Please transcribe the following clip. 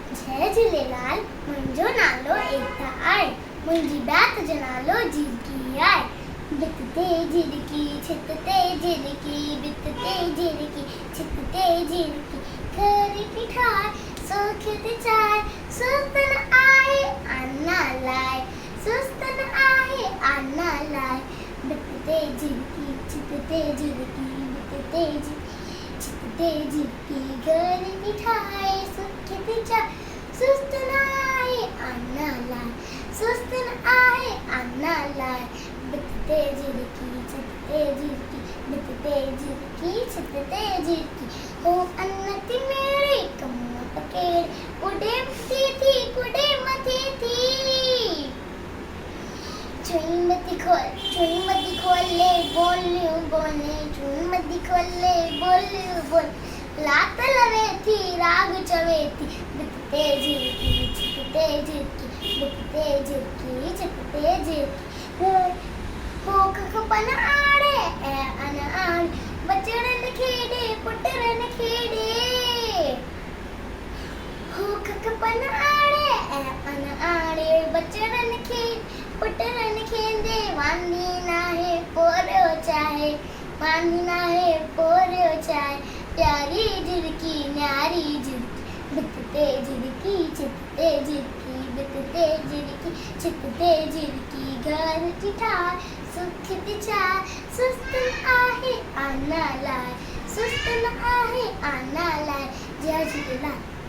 जय झूलेलाल। मुंहिंजो नालो एकता आहे। मुंहिंजी ॿात जो नालो झिरकी आहे। भित ते झिरकी, छित ते झिरकी, भित ते झिरकी, छित ते झिरकी, घर की ठार सोख ते चाय, सुस्तन आहे अन्ना लाय, सुस्तन आहे अन्ना लाय। भित ते झिरकी, छित ते झिरकी, भित ते छित ते झिरकी, घर की ठार सुख ते चाय, सुस्तन आहे अन्ना लाय, सुस्तन आहे अन्ना लाय। भित ते झिरकी, छित ते झिरकी, भित ते झिरकी, छित ते झिरकी, हो अन्न ती मेरे कमर पकेड़, कुडे मथे थी। चुई मती खोल ले बोलियो बोले, चुई मती खोल ले बोलियो बोल, लात लवे थी राग चवे थी। भित ते झिरकी, छित ते झिरकी, भित ते झिरकी, छित ते झिरकी, हो खपन आड़े ए अन आड़, बचड़न खेड़े पुटरन खेड़े, हो खपन आड़े ए अन आड़े, बचड़न खेड़े पुटरन खेंदे, वांदी नाहे पोरो चाहे, वांदी नाहे पोरो चाहे। प्यारी झिरकी न्यारी झिरकी, भित ते झिरकी, छित ते झिरकी, भित ते झिरकी, छित ते झिरकी, घर की ठार सुख ते चाय, सुस्तन आहे अन्ना लाय, सुस्तन आहे अन्ना लाय। जय झूलेलाल।